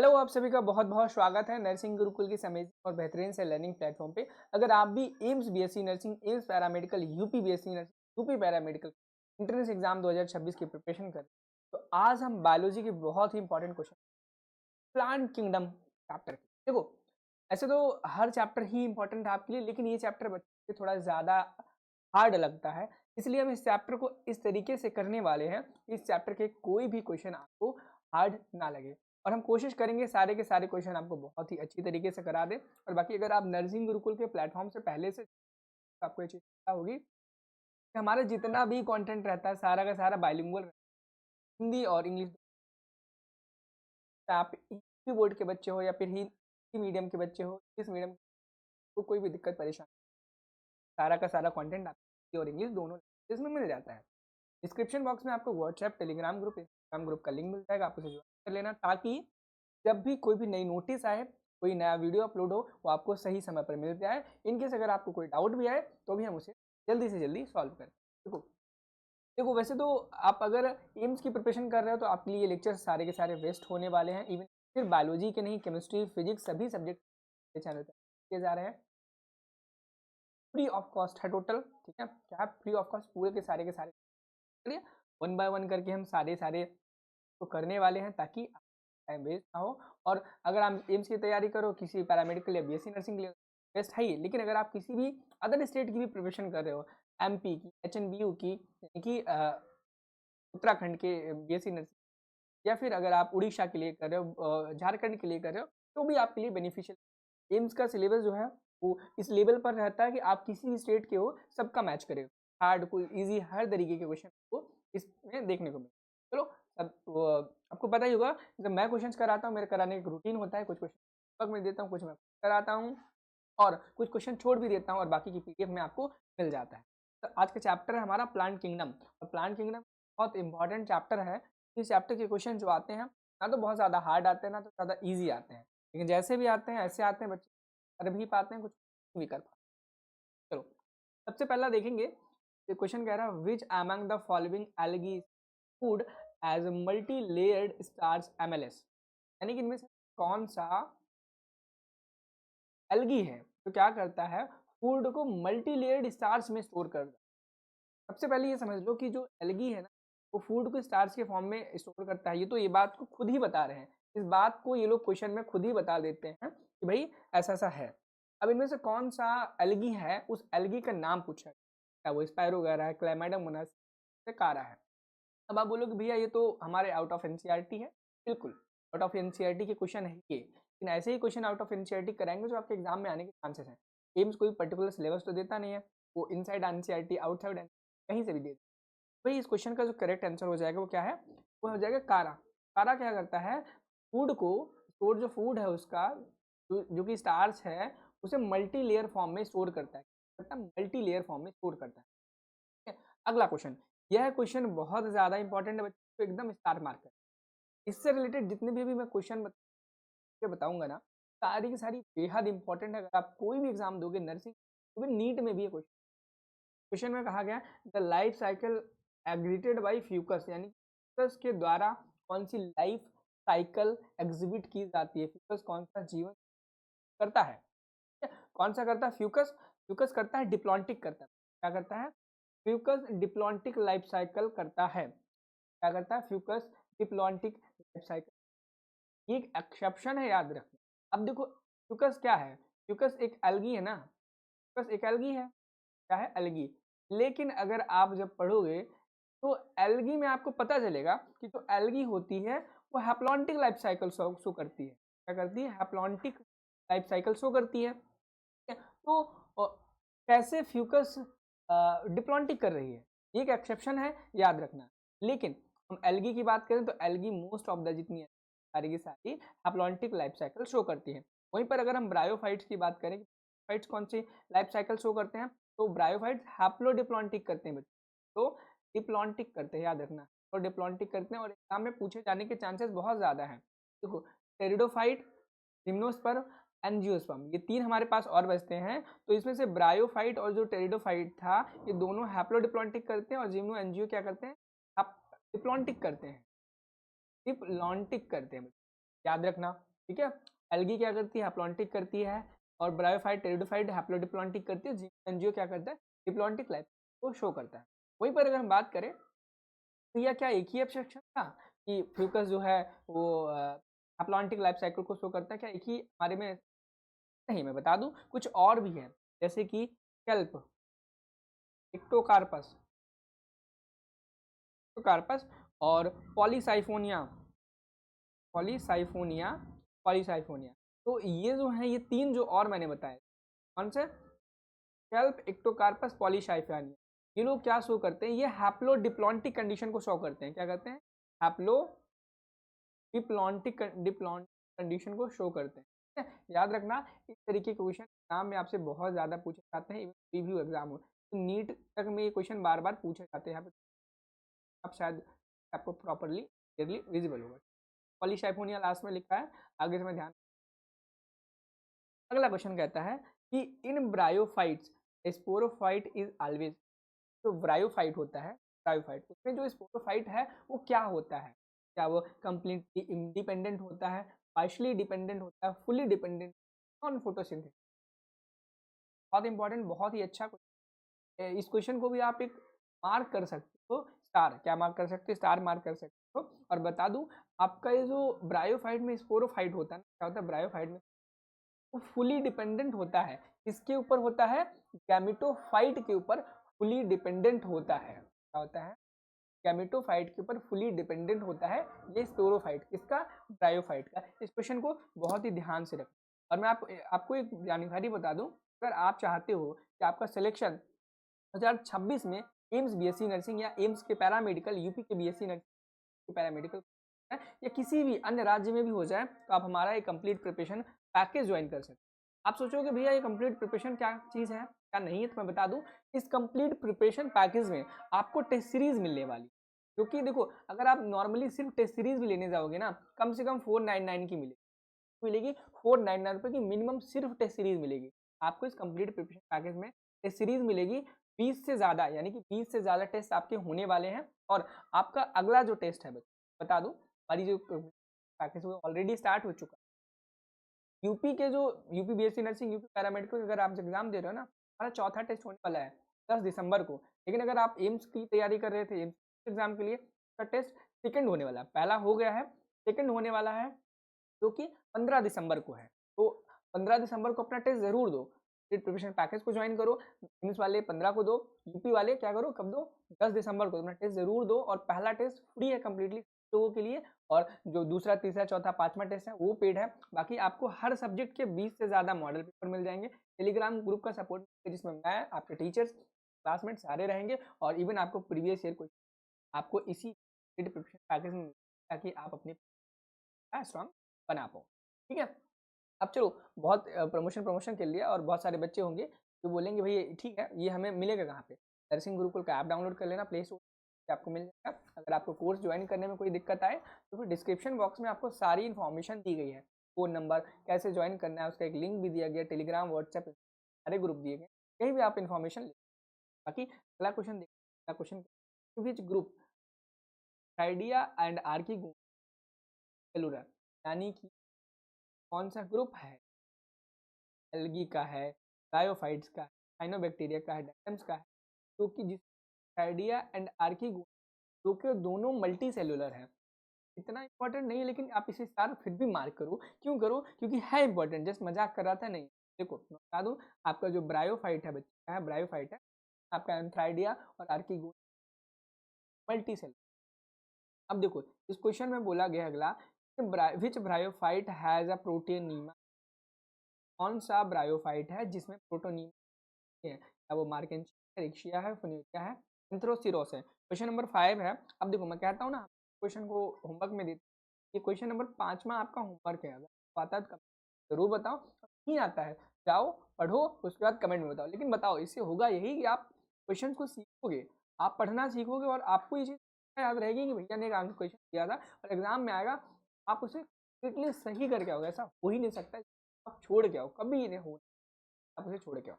Hello, आप सभी का बहुत-बहुत स्वागत है नर्सिंग गुरुकुल की अमेजिंग और बेहतरीन से लर्निंग प्लेटफ़ॉर्म पे। अगर आप भी AIIMS BSc nursing, AIIMS paramedical, UP BSc nursing, UP paramedical entrance exam 2026 की प्रिपरेशन कर रहे हैं, तो आज हम बायोलॉजी के बहुत ही important question plant kingdom chapter की। देखो, ऐसे तो हर चैप्टर ही इंपॉर्टेंट है आपके लिए, लेकिन ये चैप्टर बच्चे को थोड़ा ज़्यादा हार्ड लगता है। इसलिए हम इस चैप्टर को इस तरीके से करने वाले हैं कि इस चैप्टर के कोई भी क्वेश्चन आपको हार्ड ना लगे। और हम कोशिश करेंगे सारे के सारे क्वेश्चन आपको बहुत ही अच्छी तरीके से करा दें। और बाकी अगर आप नर्सिंग गुरुकुल के प्लेटफॉर्म से पहले से तो आपको ये चीज़ पता होगी कि हमारा जितना भी कंटेंट रहता है सारा का सारा बाइलिंगुअल हिंदी और इंग्लिश। आप यूपी बोर्ड के बच्चे हो या फिर हिंदी मीडियम के बच्चे हो, इंग्लिश मीडियम को कोई भी दिक्कत परेशानी, सारा का सारा कंटेंट आपको हिंदी और इंग्लिश दोनों लैंग्वेज में मिल जाता है। डिस्क्रिप्शन बॉक्स में आपको WhatsApp, Telegram group, Instagram group का लिंक मिल जाएगा, आप उसे ज्वाइन कर लेना ताकि जब भी कोई भी नई नोटिस आए, कोई नया वीडियो अपलोड हो, वो आपको सही समय पर मिल जाए। इनकेस अगर आपको कोई डाउट भी आए तो भी हम उसे जल्दी से जल्दी सॉल्व करें। देखो देखो वैसे तो आप अगर एम्स की प्रिपरेशन कर रहे हो तो आपके लिए ये लेक्चर सारे के सारे वेस्ट होने वाले हैं। इवन फिर बायोलॉजी के नहीं, केमिस्ट्री, फिजिक्स सभी सब्जेक्ट चैनल पर किए जा रहे हैं। फ्री ऑफ कॉस्ट है टोटल, ठीक है। क्या फ्री ऑफ कॉस्ट पूरे के सारे चलिए वन बाय वन करके हम सारे सारे तो करने वाले हैं ताकि टाइम वेस्ट ना हो। और अगर आप एम्स की तैयारी करो किसी पैरामेडिकल या बीएससी नर्सिंग के लिए बेस्ट है ही, लेकिन अगर आप किसी भी अदर स्टेट की भी प्रिपरेशन कर रहे हो, एमपी की, एचएनबीयू की, यानी कि उत्तराखंड के बीएससी नर्सिंग, या फिर अगर आप उड़ीसा के लिए कर रहे हो, झारखंड के लिए कर रहे हो, तो भी आपके लिए बेनिफिशियल। एम्स का सिलेबस जो है वो इस लेवल पर रहता है कि आप किसी भी स्टेट के हो सबका मैच करेगा। हार्ड कोई इजी हर तरीके के क्वेश्चन को इसमें देखने को मिले। चलो अब आपको पता ही होगा, जब मैं क्वेश्चंस कराता हूँ मेरे कराने का एक रूटीन होता है। कुछ क्वेश्चन मैं देता हूँ, कुछ मैं कराता हूँ और कुछ क्वेश्चन छोड़ भी देता हूँ और बाकी की पीडीएफ में आपको मिल जाता है। तो आज का चैप्टर है हमारा प्लांट किंगडम, और प्लांट किंगडम बहुत इंपॉर्टेंट चैप्टर है। इस चैप्टर के क्वेश्चन जो आते हैं ना तो बहुत ज़्यादा हार्ड आते हैं ना तो ज़्यादा ईजी आते हैं, लेकिन जैसे भी आते हैं ऐसे आते हैं बच्चे कर भी पाते हैं, कुछ भी कर पाते हैं। चलो सबसे पहला देखेंगे, ये क्वेश्चन कह रहा है which among the following algae food as multi layered starch MLS, यानी कि इनमें से कौन सा एल्गी है तो क्या करता है फूड को मल्टी लेयर्ड स्टार्च में स्टोर करता है। सबसे पहले ये समझ लो कि जो एल्गी है ना वो फूड को स्टार्च के फॉर्म में स्टोर करता है। ये तो ये बात को खुद ही बता रहे हैं, इस बात को ये लोग क्वेश्चन में खुद ही बता देते हैं कि भाई ऐसा ऐसा है। अब इनमें से कौन सा एल्गी है, उस एल्गी का नाम पूछा है, क्या वो स्पायरोगारा है, क्लाइमेडम मोनास कारा है। अब आप बोलोगे भैया ये तो हमारे आउट ऑफ एनसीईआरटी है। बिल्कुल आउट ऑफ एनसीईआरटी के क्वेश्चन है ये, लेकिन ऐसे ही क्वेश्चन आउट ऑफ एनसीईआरटी कराएंगे जो आपके एग्जाम में आने के चांसेस हैं। एम्स कोई पर्टिकुलर सिलेबस तो देता नहीं है, वो इनसाइड एनसीईआरटी आउटसाइड कहीं से भी दे। भाई इस क्वेश्चन का जो करेक्ट आंसर हो जाएगा वो क्या है, वो हो जाएगा कारा। कारा क्या करता है फूड को स्टोर, जो फूड है उसका जो कि स्टार्च है उसे मल्टी लेयर फॉर्म में स्टोर करता है, मल्टी लेयर फॉर्म में स्टोर करता है। ठीक है? अगला क्वेश्चन, यह क्वेश्चन बहुत ज्यादा इंपॉर्टेंट है बच्चों, एकदम स्टार मार्कर। इससे रिलेटेड जितने भी मैं क्वेश्चन बताऊंगा ना सारी की सारी बेहद इंपॉर्टेंट है। अगर आप कोई भी एग्जाम दोगे नर्सिंग, इवन नीट में भी ये क्वेश्चन क्वेश्चन में कहा गया the life cycle exhibited by Fucus, यानी फ्यूकस के द्वारा कौन सी लाइफ साइकिल एग्जिबिट की जाती है, फ्यूकस कौन सा जीवन करता है। कौन सा करता है फ्यूकस, फ्यूकस करता है डिप्लॉन्टिक करता है। क्या करता है फ्यूकस डिप्लॉन्टिक लाइफ साइकिल करता है। क्या करता है फ्यूकस डिप्लॉन्टिक लाइफ साइकिल, ये एक एक्सेप्शन है याद रखना। अब देखो फ्यूकस क्या है, फ्यूकस एक एल्गी है ना, फ्यूकस एक एल्गी है, क्या है एल्गी। लेकिन अगर आप जब पढ़ोगे तो एल्गी में आपको पता चलेगा कि जो एल्गी होती है वो हैप्लॉन्टिक लाइफ साइकिल शो करती है। क्या करती है हैप्लॉन्टिक लाइफ साइकिल शो करती है। तो कैसे फ्यूकस डिप्लॉन्टिक कर रही है, ये एक एक्सेप्शन है याद रखना। लेकिन हम एल्गी की बात करें तो एल्गी मोस्ट ऑफ द जितनी सारी की सारी हैप्लॉन्टिक लाइफ साइकिल शो करती है। वहीं पर अगर हम ब्रायोफाइट्स की बात करें, फाइट्स कौन सी लाइफ साइकिल शो करते हैं, तो ब्रायोफाइट्स हैप्लोडिप्लॉन्टिक करते हैं बच्चों, तो डिप्लॉन्टिक करते हैं याद रखना, तो डिप्लॉन्टिक करते हैं और एग्जाम में पूछे जाने के चांसेस बहुत ज़्यादा हैं। देखो टेरिडोफाइट, जिम्नोस्पर्म, एंजियोस्पर्म, ये तीन हमारे पास और बचते हैं। तो इसमें से ब्रायोफाइट और जो टेरिडोफाइट था ये दोनों हैप्लोडिप्लॉन्टिक करते हैं और जिम्नो एंजियो क्या करते हैं डिप्लॉन्टिक करते हैं, डिप्लॉन्टिक करते हैं, याद रखना। ठीक है। एल्गी क्या करती है, हैप्लॉन्टिक करती है, और ब्रायोफाइट टेरिडोफाइट हैप्लोडिप्लॉन्टिक करती है। एनजीओ क्या करता है, डिप्लॉन्टिक लाइफ को शो करता है। वहीं पर अगर हम बात करें तो यह क्या एक ही एब्स्ट्रक्शन था कि फ्यूकस जो है वो हैप्लॉन्टिक लाइफ साइकिल को शो करता है, क्या एक ही हमारे में? नहीं, मैं बता दूं कुछ और भी है, जैसे कि कैल्प, इक्टोकार्पस, कार्पस, और पॉलीसाइफोनिया, पॉलीसाइफोनिया, पॉलीसाइफोनिया। तो ये जो है, ये तीन जो और मैंने बताए, कौन से? Kelp, Ectocarpus, Polysiphonia. ये लोग क्या शो करते हैं, ये हैप्लोडिप्लॉन्टिक कंडीशन को शो करते हैं। क्या करते हैं? हैप्लोडिप्लॉन्टिक कंडीशन को शो करते हैं। ठीक है? याद रखना, इस तरीके के क्वेश्चन एग्जाम में आपसे बहुत ज्यादा पूछे जाते हैं, रिव्यू एग्जाम हो, तो नीट तक में ये क्वेश्चन बार बार पूछे जाते हैं। यहाँ पे आप शायद आपको प्रॉपरली क्लियरली विजिबल होगा। पॉलीसाइफोनिया लास्ट में लिखा है, आगे से मैं ध्यान। अगला क्वेश्चन कहता है कि इन ब्रायोफाइट्स स्पोरोफाइट इज ऑलवेज, जो ब्रायोफाइट होता है, ब्रायोफाइट उसमें जो स्पोरोफाइट है वो क्या होता है? क्या वो कंप्लीटली इंडिपेंडेंट होता है, पार्शली डिपेंडेंट होता है, फुली डिपेंडेंट ऑन फोटोसिंथेसिस? बहुत इंपॉर्टेंट, बहुत ही अच्छा क्वेश्चन। इस क्वेश्चन को भी आप एक मार्क कर सकते हो, स्टार। क्या मार्क कर सकते हो? स्टार मार्क कर सकते हो। और बता दूं, आपका ये जो ब्रायोफाइट में स्पोरोफाइट होता है ना, क्या होता है ब्रायोफाइट में, वो फुली डिपेंडेंट होता है। किसके ऊपर होता है? गैमेटोफाइट के ऊपर फुली डिपेंडेंट होता है। क्या होता है? गैमेटोफाइट के ऊपर फुली डिपेंडेंट होता है ये स्पोरोफाइट। किसका? ब्रायोफाइट का। इस क्वेश्चन को बहुत ही ध्यान से रखें। और मैं आपको एक जानकारी बता दूं, अगर आप चाहते हो कि आपका सिलेक्शन 2026 में एम्स बीएससी नर्सिंग या एम्स के पैरामेडिकल, यूपी के बीएससी नर्सिंग पैरामेडिकल या किसी भी अन्य राज्य में भी हो जाए, तो आप हमारा एक कंप्लीट प्रिपरेशन पैकेज ज्वाइन कर सकते हैं। आप सोचोगे भैया ये कंप्लीट प्रिपरेशन क्या चीज़ है, क्या नहीं है, तो मैं बता दूं, इस कंप्लीट प्रिपरेशन पैकेज में आपको टेस्ट सीरीज मिलने वाली। क्योंकि देखो, अगर आप नॉर्मली सिर्फ टेस्ट सीरीज भी लेने जाओगे ना, कम से कम 499 की मिलेगी 499 रुपये की मिनिमम सिर्फ टेस्ट सीरीज मिलेगी। आपको इस कंप्लीट प्रिपरेशन पैकेज में टेस्ट सीरीज मिलेगी 20 से ज़्यादा, यानी कि 20 से ज़्यादा टेस्ट आपके होने वाले हैं। और आपका अगला जो टेस्ट है, बता दूं, हमारी जो पैकेज ऑलरेडी स्टार्ट हो चुका है। यूपी के जो UP BSc nursing, UP paramedical अगर आप एग्जाम दे रहे हो ना, हमारा चौथा टेस्ट होने वाला है 10 दिसंबर को। लेकिन अगर आप एम्स की तैयारी कर रहे थे, एम्स एग्जाम के लिए, उसका टेस्ट सेकंड होने वाला है। पहला हो गया है, सेकंड होने वाला है, जो कि 15 दिसंबर को है। तो 15 दिसंबर को अपना टेस्ट जरूर दो। प्रिपरेशन पैकेज को ज्वाइन करो। एम्स वाले 15 को दो, यूपी वाले क्या करो, कब दो? 10 दिसंबर को अपना टेस्ट जरूर दो। और पहला टेस्ट फ्री है कंप्लीटली लोगों के लिए, और जो दूसरा, तीसरा, चौथा, पांचवा टेस्ट है वो पेड है। बाकी आपको हर सब्जेक्ट के 20 से ज़्यादा मॉडल पेपर मिल जाएंगे। टेलीग्राम ग्रुप का सपोर्ट, जिसमें मैं, आपके टीचर्स, क्लासमेट सारे रहेंगे, और इवन आपको प्रीवियस ईयर क्वेश्चन आपको इसी प्रिपरेशन पैकेज में, ताकि आप अपने स्ट्रांग बना पाओ। ठीक है। अब चलो, बहुत प्रमोशन के लिए, और बहुत सारे बच्चे होंगे जो बोलेंगे भैया ठीक है, ये हमें मिलेगा कहाँ पे? नर्सिंग गुरुकुल का ऐप डाउनलोड कर लेना प्ले स्टोर से, आपको मिल जाएगा। अगर आपको कोर्स ज्वाइन करने में कोई दिक्कत आए, तो फिर डिस्क्रिप्शन बॉक्स में आपको सारी इन्फॉर्मेशन दी गई है। फ़ोन नंबर, कैसे ज्वाइन करना है, उसका एक लिंक भी दिया गया, टेलीग्राम, व्हाट्सएप, सारे ग्रुप दिए गए, कहीं भी आप इन्फॉर्मेशन ले। बाकी अगला क्वेश्चन देखिए, question, which group idea and are की सेलुलर, यानी कि कौन सा ग्रुप है? एल्गी का है, ब्रायोफाइट्स का है, साइनोबैक्टीरिया का है, डायटम्स का है, जो कि जिस आइडिया एंड आर्की जो कि दोनों मल्टी सेलुलर है। इतना इंपॉर्टेंट नहीं है, लेकिन आप इसे स्टार फिर भी मार्क करो। क्यों करो? क्योंकि है इंपॉर्टेंट, जस्ट मजाक कर रहा था नहीं। देखो मैं बता दूं, आपका जो ब्रायोफाइट है बच्चा है, ब्रायोफाइट है आपका एंथ्राइडिया और आर्की मल्टी सेलुलर। अब देखो, इस क्वेश्चन में बोला गया अगला, विच ब्रायोफाइट हैज अ प्रोटीनीमा, कौन सा ब्रायोफाइट है जिसमें प्रोटोनीमा है? क्या वो मार्केंशिया, रिक्शिया है, फुनीरिया है, एंथ्रोसिरोस है? क्वेश्चन नंबर 5 है। अब देखो, मैं कहता हूँ ना, क्वेश्चन को होमवर्क में देते, ये क्वेश्चन नंबर 5वां आपका होमवर्क है। अगर आता है तो जरूर बताओ, नहीं आता है जाओ पढ़ो, उसके बाद कमेंट में बताओ। लेकिन बताओ, इससे होगा यही कि आप क्वेश्चन को सीखोगे, आप पढ़ना सीखोगे, और आपको ये चीज़ याद रहेगी कि भैया ने एक आगे क्वेश्चन दिया था, और एग्जाम में आएगा, आप उसे कंप्लीटली सही करके आओगे। ऐसा हो ही नहीं सकता, आप छोड़ के आओ, कभी नहीं हो, आप उसे छोड़ के आओ।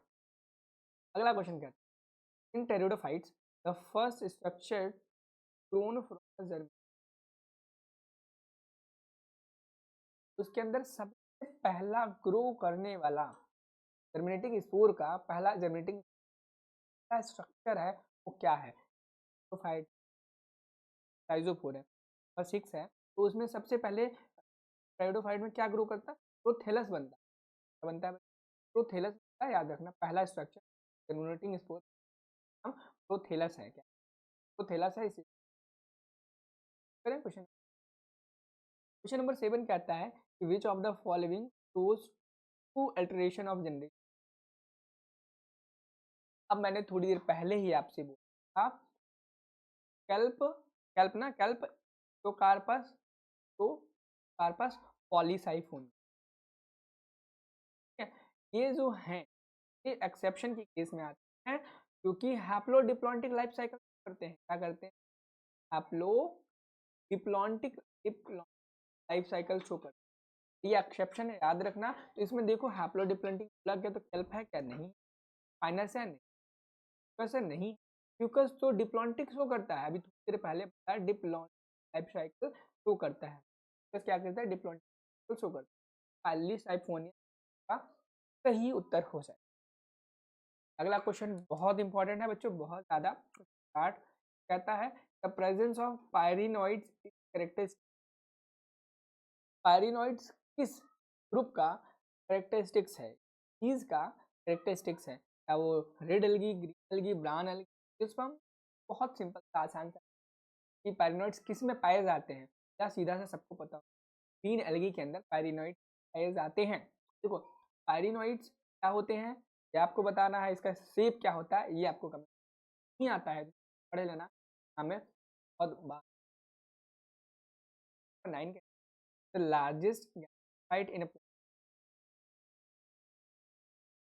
अगला क्वेश्चन क्या है? In pteridophytes the first structure grown from the germ, उसके अंदर सबसे पहला ग्रो करने वाला जर्मिनेटिंग स्पोर का पहला जर्मिनेटिंग स्ट्रक्चर है वो क्या है? तो फाइट टाइजोफोर है और 6 है। तो उसमें सबसे पहले स्पाइरोफाइट में क्या ग्रो करता है? प्रोथेलस बनता है। क्या बनता है? प्रोथेलस बनता है, याद रखना पहला स्ट्रक्चर जर्मिनेटिंग स्पोर नाम प्रोथेलस है। क्या प्रोथेलस है? इसे करें क्वेश्चन। क्वेश्चन नंबर 7 कहता है कि which of the following shows to alteration of generation. अब मैंने थोड़ी देर पहले ही आपसे बोला कैल्प, कैल्प ना कैल्प तो कार्पस, तो कार्पस पॉलीसाइफोन। ये जो हैं ये एक्सेप्शन के केस में आते हैं क्योंकि हैप्लोडिप्लॉन्टिक लाइफ साइकिल करते हैं। क्या करते हैं? हैप्लोडिप्लॉन्टिक लाइफ साइकिल शो करते हैं। ये एक्सेप्शन है, याद रखना। तो इसमें देखो हैप्लोडिप्लॉन्टिक लग गया तो कैल्प है क्या? नहीं। फाइनस है? नहीं। कैसे नहीं? क्यूकस तो डिप्लॉन्टिक शो करता है, अभी थोड़ी देर पहले बताया डिप्लॉन्टिक लाइफ साइकिल शो करता है। कैसे क्या करता है? डिप्लॉन्टिक शो करता है। पॉलीसाइफोनिया का सही उत्तर हो जाए। अगला क्वेश्चन बहुत इंपॉर्टेंट है बच्चों, बहुत ज्यादा। स्टार्ट कहता है the presence of पायरिनॉइड्स is characteristic. पायरिनॉइड्स किस ग्रुप का कैरेक्टरिस्टिक्स है? चीज का कैरेक्टरिस्टिक्स है। क्या वो red algae, green algae, brown algae? इस पर हम बहुत सिंपल सा आसान सा कि पायरिनॉइड्स किस में पाए जाते हैं, क्या सीधा सा सबको पता हो। ग्रीन एल्गी के अंदर पायरिनॉइड पाए जाते हैं। देखो पायरिनॉइड्स क्या होते हैं ये आपको बताना है, इसका शेप क्या होता है ये आपको कमेंट नहीं आता है पढ़े लेना हमें। और बात 9 के largest gametophyte in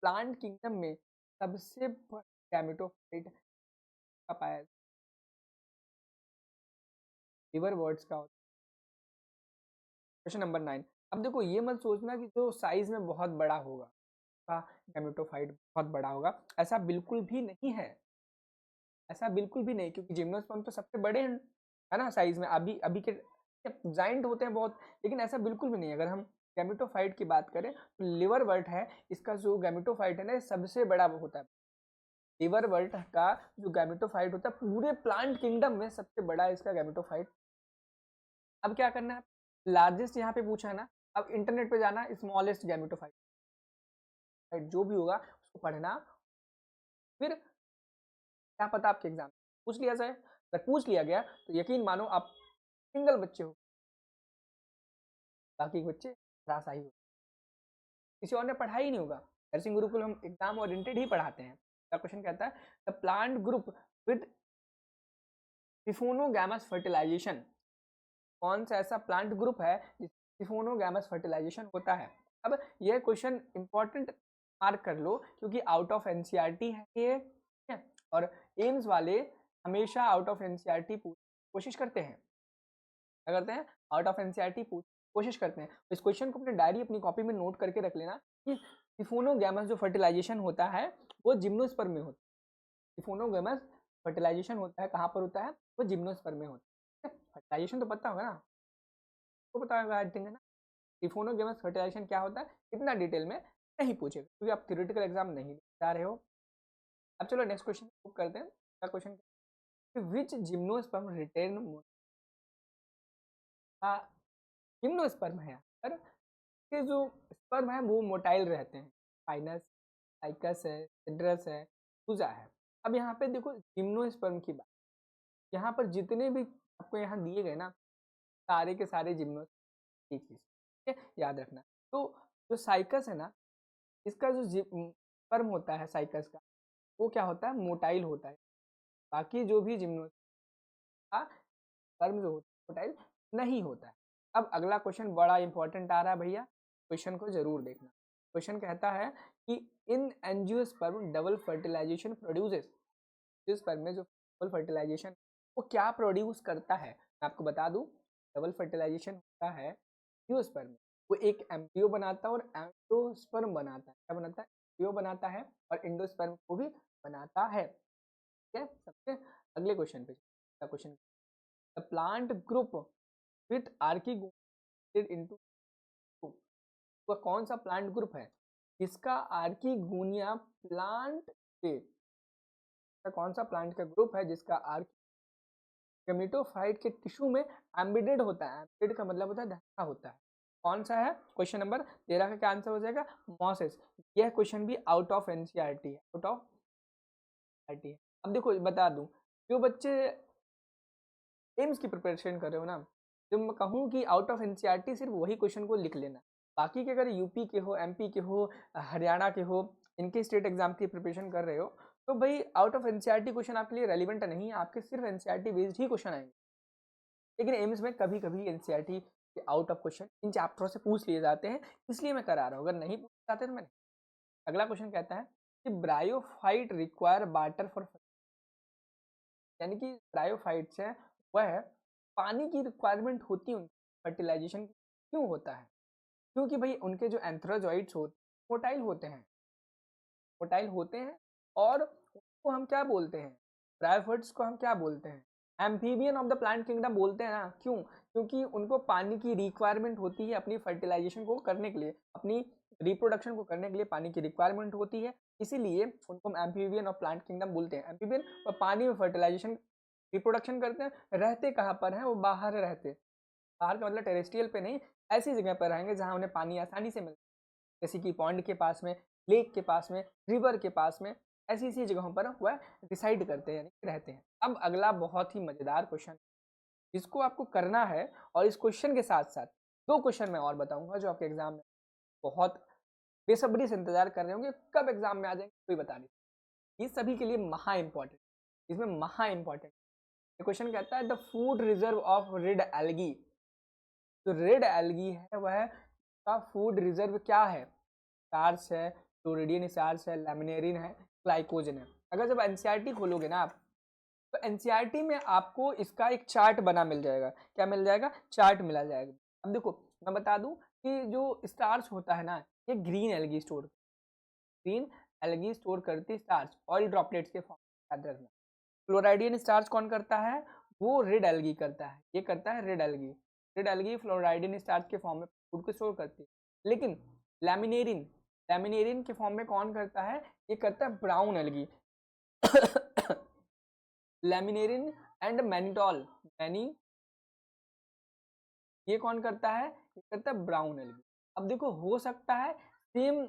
plant kingdom में सबसे बड़ा गैमेटोफाइट का पाया लिवर वर्ड्स का होता है। Question number 9। अब देखो ये मत सोचना कि जो साइज में बहुत बड़ा होगा का गैमेटोफाइट बहुत बड़ा होगा, ऐसा बिल्कुल भी नहीं है। ऐसा बिल्कुल भी नहीं, क्योंकि जिम्नोस्पर्म तो सबसे बड़े हैं, है ना साइज में। अभी अभी के जाइंट होते हैं बहुत, लेकिन ऐसा बिल्कुल भी नहीं। अगर हम गैमेटोफाइट की बात करें तो लिवर वर्ट है, इसका जो गैमेटोफाइट है ना सबसे बड़ा होता है। लिवर वर्ट का जो गैमेटोफाइट होता है पूरे प्लांट किंगडम में सबसे बड़ा इसका गैमेटोफाइट। अब क्या करना है? लार्जेस्ट यहाँ पे पूछा है ना, अब इंटरनेट पे जाना, स्मॉलेस्ट गैमेटोफाइट जो भी होगा उसको पढ़ना। फिर क्या पता आपके एग्जाम पूछ लिया जाए। अगर पूछ लिया गया तो यकीन मानो आप सिंगल बच्चे हो, बाकी बच्चे रासाई हो, किसी और ने पढ़ा ही नहीं होगा। नर्सिंग गुरुकुल हम एग्जाम ओरिएंटेड ही पढ़ाते हैं। क्या क्वेश्चन कहता है the plant group with siphonogamous fertilisation. कौन सा ऐसा प्लांट ग्रुप है जिसमें सिफोनोगैमस फर्टिलाइजेशन होता है? अब यह क्वेश्चन इंपॉर्टेंट मार्क कर लो क्योंकि आउट ऑफ एनसीईआरटी है ये, ठीक है। और एम्स वाले हमेशा आउट ऑफ एनसीईआरटी कोशिश करते हैं। क्या करते हैं? आउट ऑफ एनसीईआरटी कोशिश करते हैं। तो इस क्वेश्चन को अपने डायरी अपनी कॉपी में नोट करके रख लेना कि सिफोनोगैमस जो फर्टिलाइजेशन होता है वो जिम्नोस्पर्म में होता है। सिफोनोगैमस फर्टिलाइजेशन होता है कहाँ पर होता है? वो जिम्नोस्पर्म में होता है। फर्टिलाइजेशन तो पता होगा ना, तो पता होगा आई थिंक, है ना। सिफोनोगैमस फर्टिलाइजेशन क्या होता है इतना डिटेल में नहीं पूछेगा क्योंकि आप थ्योरेटिकल एग्जाम नहीं जा रहे हो। अब चलो नेक्स्ट क्वेश्चन करते हैं। क्या क्वेश्चन? विच जिम्नोस्पर्म रिटेन जिम्नोस्पर्म है पर के जो स्पर्म है वो मोटाइल रहते हैं। फाइनस, साइकस है, सिड्रस है, पूजा है। अब यहाँ पे देखो जिम्नोस्पर्म की बात, यहाँ पर जितने भी आपको यहाँ दिए गए ना सारे के सारे जिम्नो एक चीज, ठीक है, याद रखना। तो जो साइकस है ना इसका जो स्पर्म होता है साइकस का वो क्या होता है? मोटाइल होता है। बाकी जो भी जिम्नो का स्पर्म जो होता है मोटाइल नहीं होता है। अब अगला क्वेश्चन बड़ा इंपॉर्टेंट आ रहा है भैया, क्वेश्चन को जरूर देखना। क्वेश्चन कहता है कि in angiosperm double fertilization produces. Angiosperm में जो डबल फर्टिलाइजेशन वो क्या प्रोड्यूस करता है मैं आपको बता दूं। डबल फर्टिलाइजेशन होता है एंजियोस्पर्म में, वो एक एम्ब्रियो बनाता है और एंडोस्पर्म बनाता है। क्या बनाता है? एम्ब्रियो बनाता है और एंडोस्पर्म को भी बनाता है, ठीक है। सबसे अगले क्वेश्चन पे question the plant group with Archie into वह कौन सा प्लांट ग्रुप है जिसका आर्किगोनिया प्लांट के, कौन सा प्लांट का ग्रुप है जिसका गेमेटोफाइट के टिश्यू में एम्बेडेड होता है। एम्बेडेड का मतलब होता है ढका होता है। कौन सा है? क्वेश्चन नंबर 13 का क्या आंसर हो जाएगा? मॉसेस। यह क्वेश्चन भी आउट ऑफ एनसीईआरटी है, आउट ऑफ एनसीईआरटी है। अब देखो बता दूं, जो बच्चे एम्स की प्रिपरेशन कर रहे हो ना, जब मैं कहूँ कि आउट ऑफ एनसीईआरटी सिर्फ वही क्वेश्चन को लिख लेना। बाकी के अगर यूपी के हो, एमपी के हो, हरियाणा के हो, इनके स्टेट एग्जाम की प्रिपरेशन कर रहे हो, तो भाई आउट ऑफ एनसीईआरटी क्वेश्चन आपके लिए रेलिवेंट नहीं है, आपके सिर्फ एनसीईआरटी बेस्ड ही क्वेश्चन आएंगे। लेकिन एम्स में कभी कभी एनसीईआरटी के आउट ऑफ क्वेश्चन इन चैप्टरों से पूछ लिए जाते हैं, इसलिए मैं करा रहा हूँ। अगर नहीं पूछ जाते तो मैं नहीं। अगला क्वेश्चन कहता है कि ब्रायोफाइट रिक्वायर वाटर फॉर, यानी कि ब्रायोफाइट्स है वह पानी की रिक्वायरमेंट होती है उनकी फर्टिलाइजेशन। क्यों होता है? क्योंकि भाई उनके जो एंथ्रोजॉइड्स होते हैं मोटाइल होते हैं, मोटाइल होते हैं, और उसको हम क्या बोलते हैं? ब्रायोफाइट्स को हम क्या बोलते हैं? Amphibian of the plant kingdom बोलते हैं ना। क्यों? क्योंकि उनको पानी की रिक्वायरमेंट होती है अपनी फर्टिलाइजेशन को करने के लिए, अपनी रिप्रोडक्शन को करने के लिए पानी की रिक्वायरमेंट होती है, इसीलिए उनको हम एम्फीबियन ऑफ प्लांट किंगडम बोलते हैं। एम्फीबियन और पानी में फर्टिलाइजेशन रिप्रोडक्शन करते हैं। रहते कहाँ पर हैं? वो बाहर रहते, बाहर का मतलब टेरेस्ट्रियल पे नहीं, ऐसी जगह पर रहेंगे जहाँ उन्हें पानी आसानी से मिले, जैसे कि पॉन्ड के पास में, लेक के पास में, रिवर के पास में, ऐसी ऐसी जगहों पर वह डिसाइड करते हैं, यानी रहते हैं। अब अगला बहुत ही मजेदार क्वेश्चन जिसको आपको करना है, और इस क्वेश्चन के साथ साथ दो क्वेश्चन मैं और बताऊंगा जो आपके एग्जाम में बहुत बेसब्री से इंतजार कर रहे होंगे, कब एग्जाम में आ जाएंगे कोई बता नहीं। ये सभी के लिए महा इंपॉर्टेंट, इसमें महा इंपॉर्टेंट क्वेश्चन कहता है the food reserve of red algae. तो रेड एल्गी है वह का फूड रिजर्व क्या है? स्टार्च है, फ्लोरिडियन स्टार्च है, लैमिनेरिन है, ग्लाइकोजन है। अगर जब एनसीईआरटी खोलोगे ना आप, तो एनसीईआरटी में आपको इसका एक चार्ट बना मिल जाएगा। क्या मिल जाएगा? चार्ट मिला जाएगा। अब देखो मैं बता दूं कि जो स्टार्च होता है ना, ये green algae store, green algae store करती है स्टार्च ऑयल ड्रॉपलेट्स के फॉर्म में, याद रखना। फ्लोराइडियन स्टार्च कौन करता है? वो रेड एल्गी करता है, ये करता है red algae. Red algae floridean starch के फॉर्म में फूड को स्टोर करती है। लेकिन लैमिनेरिन, लैमिनेरिन के फॉर्म में कौन करता है? ये करता है brown algae. लैमिनेरिन and mannitol, many, ये कौन करता है? ये करता है ब्राउन एल्गी। अब देखो हो सकता है सेम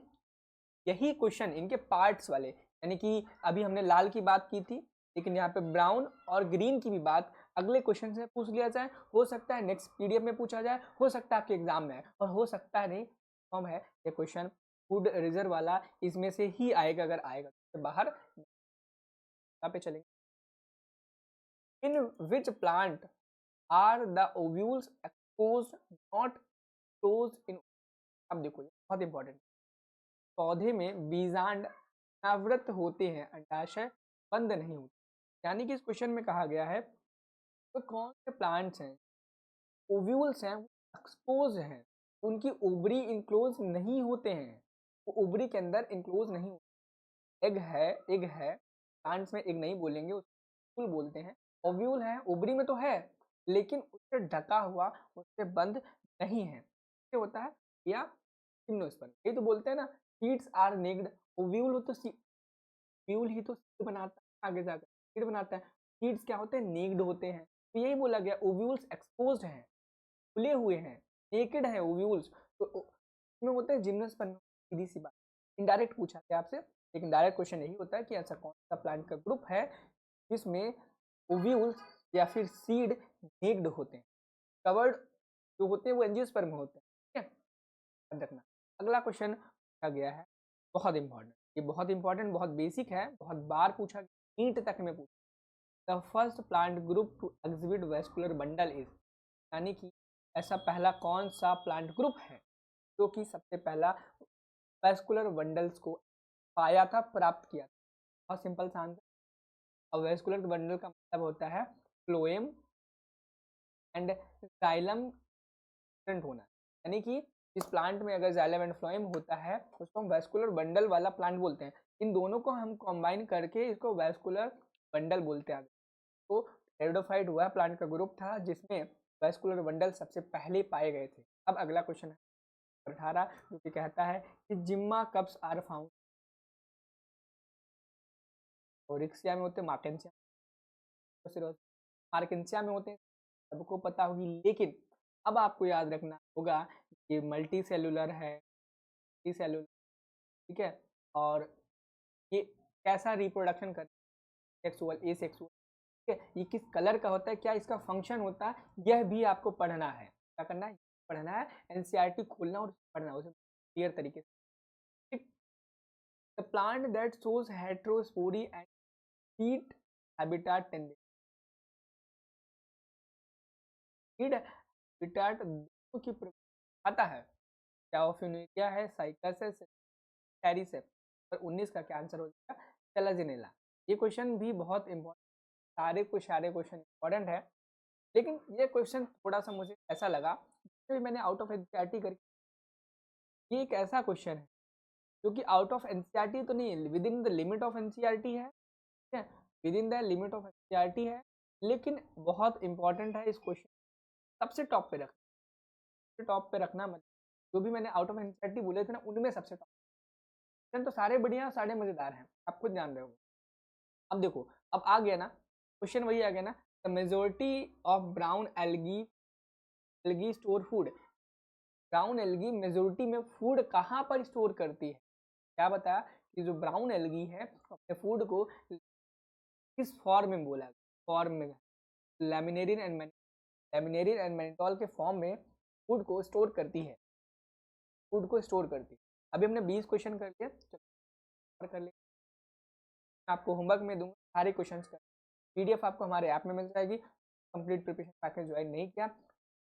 यही क्वेश्चन इनके पार्ट्स वाले, यानी कि अभी हमने लाल की बात की थी, लेकिन यहाँ पे ब्राउन और ग्रीन की भी बात अगले क्वेश्चन से पूछ लिया जाए। हो सकता है नेक्स्ट पीडीएफ में पूछा जाए, हो सकता है आपके एग्जाम में है, और हो सकता है नहीं फॉर्म है ये क्वेश्चन फूड रिजर्व वाला, इसमें से ही आएगा। अगर आएगा तो बाहर पे चलेंगे। In which plant are the ovules exposed not closed in. अब देखो ये बहुत इंपॉर्टेंट, पौधे में बीजांड अनावृत होते हैं, अंडाशय बंद नहीं होते। यानी कि इस क्वेश्चन में कहा गया है तो कौन से प्लांट्स हैं, ओव्यूल्स हैं, एक्सपोज हैं, उनकी ओवरी इनक्लोज नहीं होते हैं, वो ओवरी के अंदर इनक्लोज नहीं होते। एग है, एग है, प्लांट्स में एग नहीं बोलेंगे, उसको बोलते हैं। ओव्यूल है, ओवरी में तो है लेकिन उससे ढका हुआ, उससे बंद नहीं है। क्या होता है? या जिम्नोस्पर्म, ये तो बोलते हैं ना सीड्स आर नेक्ड। ओव्यूल हो तो ओव्यूल ही तो सीड बनाता है, आगे जाकर सीड बनाता है। सीड्स क्या होते हैं? नेक्ड होते हैं। तो यही बोला गया ओव्यूल्स एक्सपोज्ड हैं, खुले हुए हैं, नेकेड है ओव्यूल्स। तो इसमें होते हैं जिम्नोस्पर्म। सीधी सी बात, इनडायरेक्ट पूछा गया आपसे, लेकिन डायरेक्ट क्वेश्चन यही होता है कि ऐसा कौन सा प्लांट का ग्रुप है जिसमें ओव्यूल्स या फिर सीड नेक्ड होते हैं, कवर्ड जो होते हैं वो एंजियोस्पर्म होते हैं। ठीक है, याद रखना। अगला क्वेश्चन आ गया है बहुत इंपॉर्टेंट, ये बहुत इंपॉर्टेंट, बहुत बेसिक है, बहुत बार पूछा गया, नीट तक में पूछा। The first plant group to exhibit vascular bundle is, यानी कि ऐसा पहला कौन सा प्लांट ग्रुप है जो कि सबसे पहला वेस्कुलर बंडल्स को पाया था, प्राप्त किया था? बहुत सिंपल सा आंसर। और वेस्कुलर बंडल का मतलब होता है फ्लोएम एंड जाइलम होना, यानी कि इस प्लांट में अगर जाइलम एंड फ्लोएम होता है उसको हम वेस्कुलर बंडल वाला प्लांट बोलते हैं। इन दोनों को हम कंबाइन करके इसको वेस्कुलर बंडल बोलते हैं। तो टेरिडोफाइट वह प्लांट का ग्रुप था जिसमें वेस्कुलर बंडल सबसे पहले पाए गए थे। अब अगला क्वेश्चन है 18 जो कि कहता है कि जिम्मा कप्स आर फाउंड, ओरिक्सिया में होते हैं, मार्केंसिया में होते हैं, सबको पता होगी। लेकिन अब आपको याद रखना होगा कि मल्टी सेलुलर है, मल्टी सेलुलर, ठीक है, और ये कैसा रिप्रोडक्शन करता है, सेक्सुअल, ए सेक्सुअल, ठीक है, ये किस कलर का होता है, क्या इसका फंक्शन होता है, यह भी आपको पढ़ना है। क्या करना है? पढ़ना है, एनसीईआरटी खोलना और पढ़ना उसे क्लियर तरीके से। The plant that shows heterospory and heat habitat tendency, heat habitat की आता है, क्या ऑफिनेरिया है, साइकस है, टेरिस है। और 19 का क्या आंसर हो जाएगा? चलाजिनेला। ये क्वेश्चन भी बहुत इंपॉर्टेंट, सारे क्वेश्चन इंपॉर्टेंट है, लेकिन ये क्वेश्चन थोड़ा सा मुझे ऐसा लगा कि मैंने आउट ऑफ एनसीईआरटी करके, ये एक ऐसा क्वेश्चन है जो कि आउट ऑफ एनसीईआरटी तो नहीं है, with in the limit of NCERT है, ठीक है, with in the limit of NCERT है, लेकिन बहुत इंपॉर्टेंट है। इस क्वेश्चन सबसे टॉप पे रखना, सबसे टॉप पे रखना, मतलब जो भी मैंने आउट ऑफ एनसीईआरटी बोले थे ना, उनमें सबसे टॉप। क्वेश्चन तो सारे बढ़िया, सारे मजेदार हैं, आप खुद जान रहे हो। अब देखो, अब आ गया ना क्वेश्चन, वही आ गया ना, the majority of brown algae store food, brown algae majority में फूड कहाँ पर स्टोर करती है? क्या बताया कि जो ब्राउन एल्गी है अपने फूड को किस फॉर्म में, बोला फॉर्म में, लैमिनेरिन एंड मैनिटोल के फॉर्म में फूड को स्टोर करती है, फूड को स्टोर करती है। अभी हमने 20 क्वेश्चन कर लिया, चलो कर लिया, आपको होमवर्क में दूंगा, सारे क्वेश्चन कर, पीडीएफ आपको हमारे ऐप में मिल जाएगी। कंप्लीट प्रिपरेशन पैकेज ज्वाइन नहीं किया,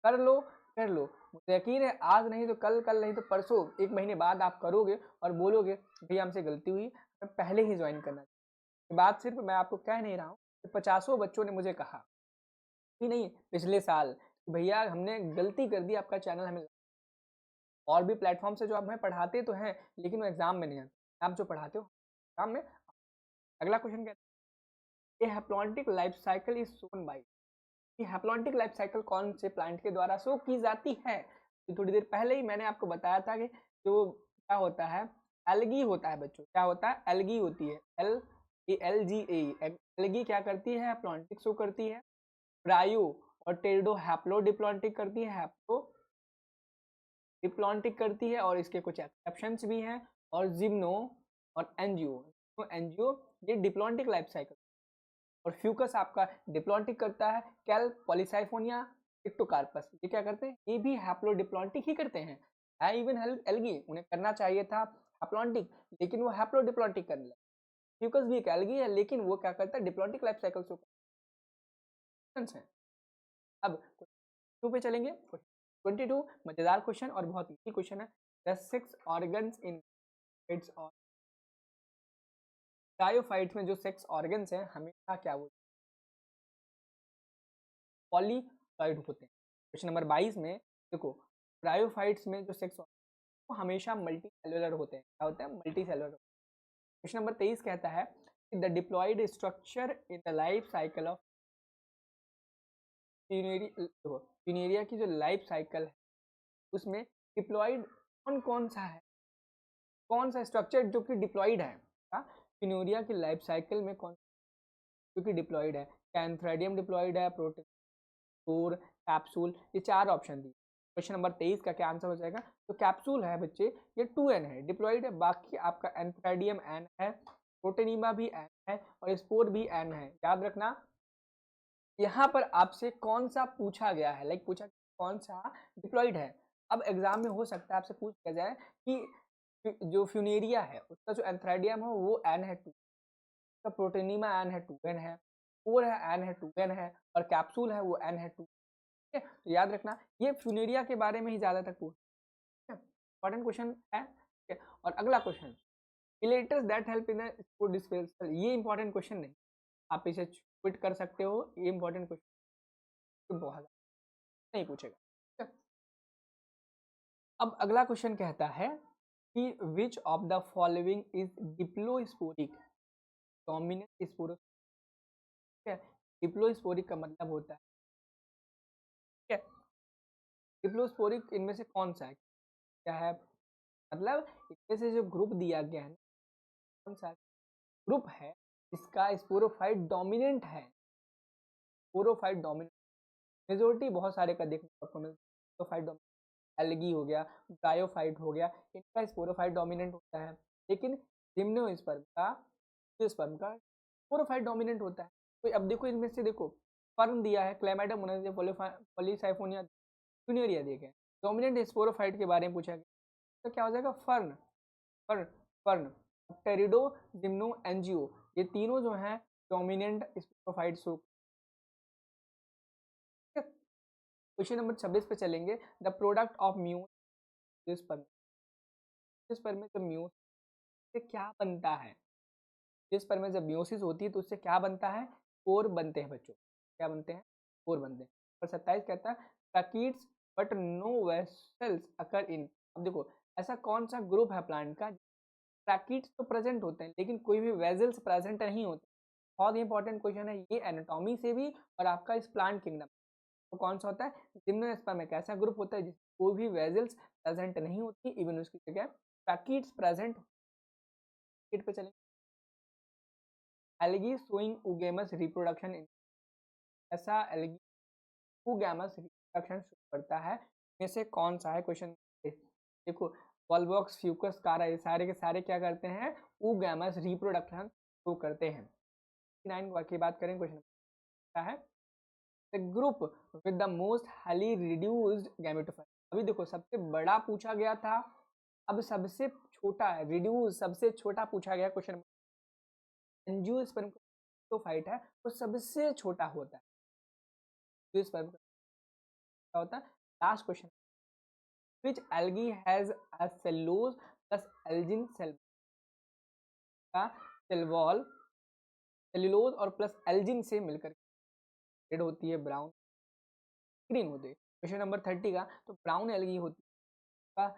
कर लो, कर लो, मुझे यकीन है आज नहीं तो कल, कल नहीं तो परसों, एक महीने बाद आप करोगे और बोलोगे भैया हमसे गलती हुई, मैं पहले ही ज्वाइन करना चाहिए। बात सिर्फ मैं आपको कह नहीं रहा हूँ, 50 बच्चों ने मुझे कहा कि नहीं पिछले साल, भैया हमने गलती कर दी, आपका चैनल हमें, और भी प्लेटफॉर्म से जो आप हमें पढ़ाते तो हैं, लेकिन वो एग्जाम में नहीं आते, आप जो पढ़ाते हो एग्जाम में। अगला क्वेश्चन कहता है haplontic life cycle is shown by, कि हैप्लॉन्टिक लाइफ साइकिल कौन से प्लांट के द्वारा शो की जाती है? तो थोड़ी देर पहले ही मैंने आपको बताया था कि जो क्या होता है, एल्गी होता है बच्चों, क्या होता है? एल्गी होती है, LG एल्गी क्या करती है? हैप्लॉन्टिक शो करती है, प्रायो और टेरिडो हैप्लो डिप्लॉन्टिक करती है, हैप्लो डिप्लॉन्टिक करती है, और इसके कुछ एक्सेप्शंस भी हैं, और जिम्नो और एनजीओ, तो एनजीओ ये डिप्लॉन्टिक लाइफ साइकिल, और फ्यूकस आपका डिप्लॉन्टिक करता है, कैल पॉलीसाइफोनिया इक्टोकार्पस, ये क्या करते हैं? ये भी हैप्लोडिप्लॉन्टिक ही करते हैं, इवन एल्गी, उन्हें करना चाहिए था हैप्लॉन्टिक, लेकिन वो हैप्लोडिप्लॉन्टिक करने लगे। फ्यूकस भी एक एल्गी है, लेकिन वो क्या करता है? डिप्लॉन्टिक लाइफ साइकिल शो करता है। अब टू पे चलेंगे, 22 मजेदार क्वेश्चन और बहुत इजी क्वेश्चन है। द 6 ऑर्गन्स इन इट्स और ब्रायोफाइट्स में जो 6 ऑर्गन्स हैं हमेशा क्या बोलते हैं? पॉलीप्लॉइड होते हैं। क्वेश्चन नंबर 22 में देखो, ब्रायोफाइट्स में जो 6 वो हमेशा मल्टी सेलुलर होते हैं, क्या होता है? Multi cellular. क्वेश्चन नंबर 23 कहता है the diploid structure in the life cycle of Funaria की जो लाइफ साइकिल है उसमें डिप्लॉइड कौन कौन सा है, कौन सा स्ट्रक्चर जो कि डिप्लॉइड है? फ्यूनेरिया की लाइफ साइकिल में कौन जो कि डिप्लॉइड है? कैंथ्रेडियम डिप्लॉइड है, प्रोटीन, कोर, कैप्सूल, ये 4 ऑप्शन दिए। क्वेश्चन नंबर 23 का क्या आंसर हो जाएगा? तो कैप्सूल है बच्चे, ये 2n है, डिप्लॉइड है, बाकी आपका एंथ्रेडियम n है, प्रोटेनिमा भी n है, और स्पोर भी n है। याद रखना, यहाँ पर आपसे कौन सा पूछा गया है, लाइक पूछा कौन सा डिप्लॉइड है। अब एग्जाम में हो सकता है आपसे पूछ लिया जाए कि जो फ्यूनेरिया है उसका जो एंथ्रेडियम है वो n है 2, उसका प्रोटेनिमा n है 2n है, कोर है n है 2n है, और कैप्सूल है वो n है 2। ठीक है, तो याद रखना ये फ्यूनेरिया के बारे में ही ज्यादा तक पूछ, इंपॉर्टेंट क्वेश्चन है। ठीक है, और अगला question, इलेटर्स that help in sport dispenser, ये इंपॉर्टेंट क्वेश्चन नहीं, आप इसे क्विट कर सकते हो, ये इंपॉर्टेंट क्वेश्चन बहुत नहीं पूछेगा। ठीक है? अब अगला क्वेश्चन कहता है कि which of the following is diplosporic dominant sporo, ठीक है, डिप्लोस्पोरिक का मतलब होता है, ठीक है, डिप्लोस्पोरिक इनमें से कौन सा है? क्या है, मतलब इसमें से जो ग्रुप दिया गया है ना, कौन सा ग्रुप है इसका स्पोरोफाइट डोमिनेंट है, स्पोरोफाइट डोमिनेंट। मेजोरिटी बहुत सारे का देखने को आपको मिलता है, स्पोरोफाइट डोमिनेंट एल्गी हो गया, ब्रायोफाइट हो गया, इनका स्पोरोफाइट डोमिनेंट होता है। लेकिन जिम्नोस्पर्म का स्पोरोफाइट डोमिनेंट होता है। तो अब देखो इनमें से देखो, फर्न दिया है, क्लैमाइडम मोनाजिया, पॉलीसाइफोनिया, फ्यूनेरिया दिए गए। डोमिनेंट स्पोरोफाइट के बारे में पूछा गया तो क्या हो जाएगा, fern. Fern fern टेरिडो, gymno, NGO, ये तीनों जो हैं डोमिनेंट स्पोरोफाइट्स। क्वेश्चन नंबर 26 पे चलेंगे। द प्रोडक्ट ऑफ म्यूजिस्पर्म, में जब म्यूस से क्या बनता है, जिसपर्म में जब म्यूसिस होती है तो उससे क्या बनता है, स्पोर बनते हैं बच्चों, क्या बनते हैं, स्पोर बनते हैं। और 27 कहता है ट्रैकीड्स बट नो वेसल्स अकर इन। अब देखो ऐसा कौन सा ग्रुप है प्लांट का, ट्रैकीड्स तो प्रेजेंट होते हैं लेकिन कोई भी वेजल्स प्रेजेंट नहीं होते। बहुत इंपॉर्टेंट क्वेश्चन है ये एनाटॉमी से भी और आपका इस प्लांट किंगडम। तो कौन सा होता है, जिम्नोस्पर्म एक ऐसा ग्रुप होता है जिसमें कोई भी वेजल्स प्रेजेंट नहीं होती, इवन उसकी जगह ट्रैकीड्स प्रेजेंट। पे चलेंगे, एल्गी शोइंग उगेमस रिप्रोडक्शन, ऐसा एल्गी उगेमस रिप्रोडक्शन शो करता है, में से कौन सा है, क्वेश्चन देखो वॉलवॉक्स, फ्यूकस, कारा, ये सारे के सारे क्या करते हैं, उगेमस रिप्रोडक्शन शो करते हैं। 9 की बात करें, क्वेश्चन क्या है, the group with the most highly reduced gametophyte. अभी देखो सबसे बड़ा पूछा गया था, अब सबसे छोटा है, रिड्यूस सबसे छोटा पूछा गया क्वेश्चन। एंजियोस्पर्म तो फाइट है वो सबसे छोटा होता है, एंजियोस्पर्म क्या होता है। Last question, which algae has a cellulose plus algin cell का सेल वॉल सेलुलोज और प्लस एल्जिन से मिलकर रेड होती है, ब्राउन ग्रीन होती है। क्वेश्चन नंबर 30 का, तो ब्राउन एल्गी होती है,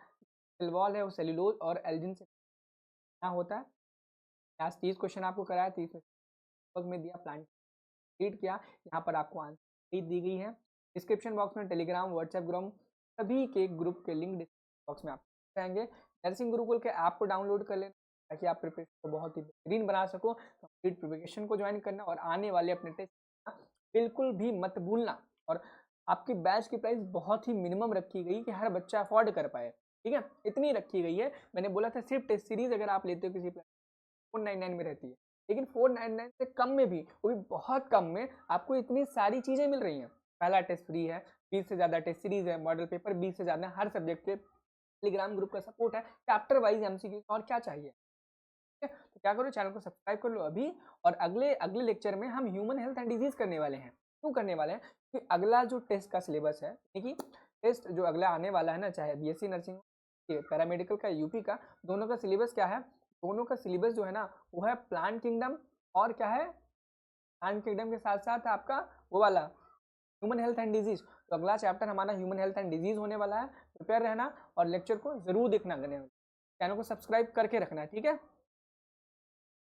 सेल वॉल है वो सेलुलोज और एल्जिन से क्या होता है। लास्ट 30 क्वेश्चन आपको कराया, 30 में दिया, प्लांट रीड किया, यहाँ पर आपको आंसर दी गई है। डिस्क्रिप्शन बॉक्स में टेलीग्राम, व्हाट्सएप ग्रुप, सभी के ग्रुप के लिंक डिस्क्रिप्शन बॉक्स में आपको रहेंगे। नर्सिंग गुरुकुल के ऐप को डाउनलोड कर लेना ताकि आप प्रिपरेशन को बहुत ही बेहतरीन बना सको। कंप्लीट प्रिपरेशन को ज्वाइन करना और आने वाले अपने टेस्ट बिल्कुल भी मत भूलना। और आपकी बैच की प्राइस बहुत ही मिनिमम रखी गई कि हर बच्चा अफोर्ड कर पाए, ठीक है, इतनी रखी गई है। मैंने बोला था सिर्फ टेस्ट सीरीज अगर आप लेते हो किसी 499 में रहती है, लेकिन 499 से कम में भी, वो भी बहुत कम में, आपको इतनी सारी चीज़ें मिल रही हैं। पहला टेस्ट फ्री है, 20 से ज़्यादा टेस्ट सीरीज है, मॉडल पेपर 20 से ज़्यादा हर सब्जेक्ट के, टेलीग्राम ग्रुप का सपोर्ट है, चैप्टर वाइज एमसीक्यू, और क्या चाहिए। ठीक है, तो क्या करो, चैनल को सब्सक्राइब कर लो अभी। और अगले अगले लेक्चर में हम ह्यूमन हेल्थ एंड डिजीज करने वाले हैं। क्यों करने वाले हैं, क्योंकि अगला जो टेस्ट का सिलेबस है, देखिए टेस्ट जो अगला आने वाला है ना, चाहे बीएससी नर्सिंग पैरामेडिकल का, यूपी का, दोनों का सिलेबस क्या है, दोनों का सिलेबस जो है ना वो है प्लांट किंगडम, और क्या है, प्लांट किंगडम के साथ साथ आपका वो वाला ह्यूमन हेल्थ एंड डिजीज। तो अगला चैप्टर हमारा ह्यूमन हेल्थ एंड डिजीज होने वाला है। प्रिपेयर रहना और लेक्चर को जरूर देखना, चैनल को सब्सक्राइब करके रखना है, ठीक है।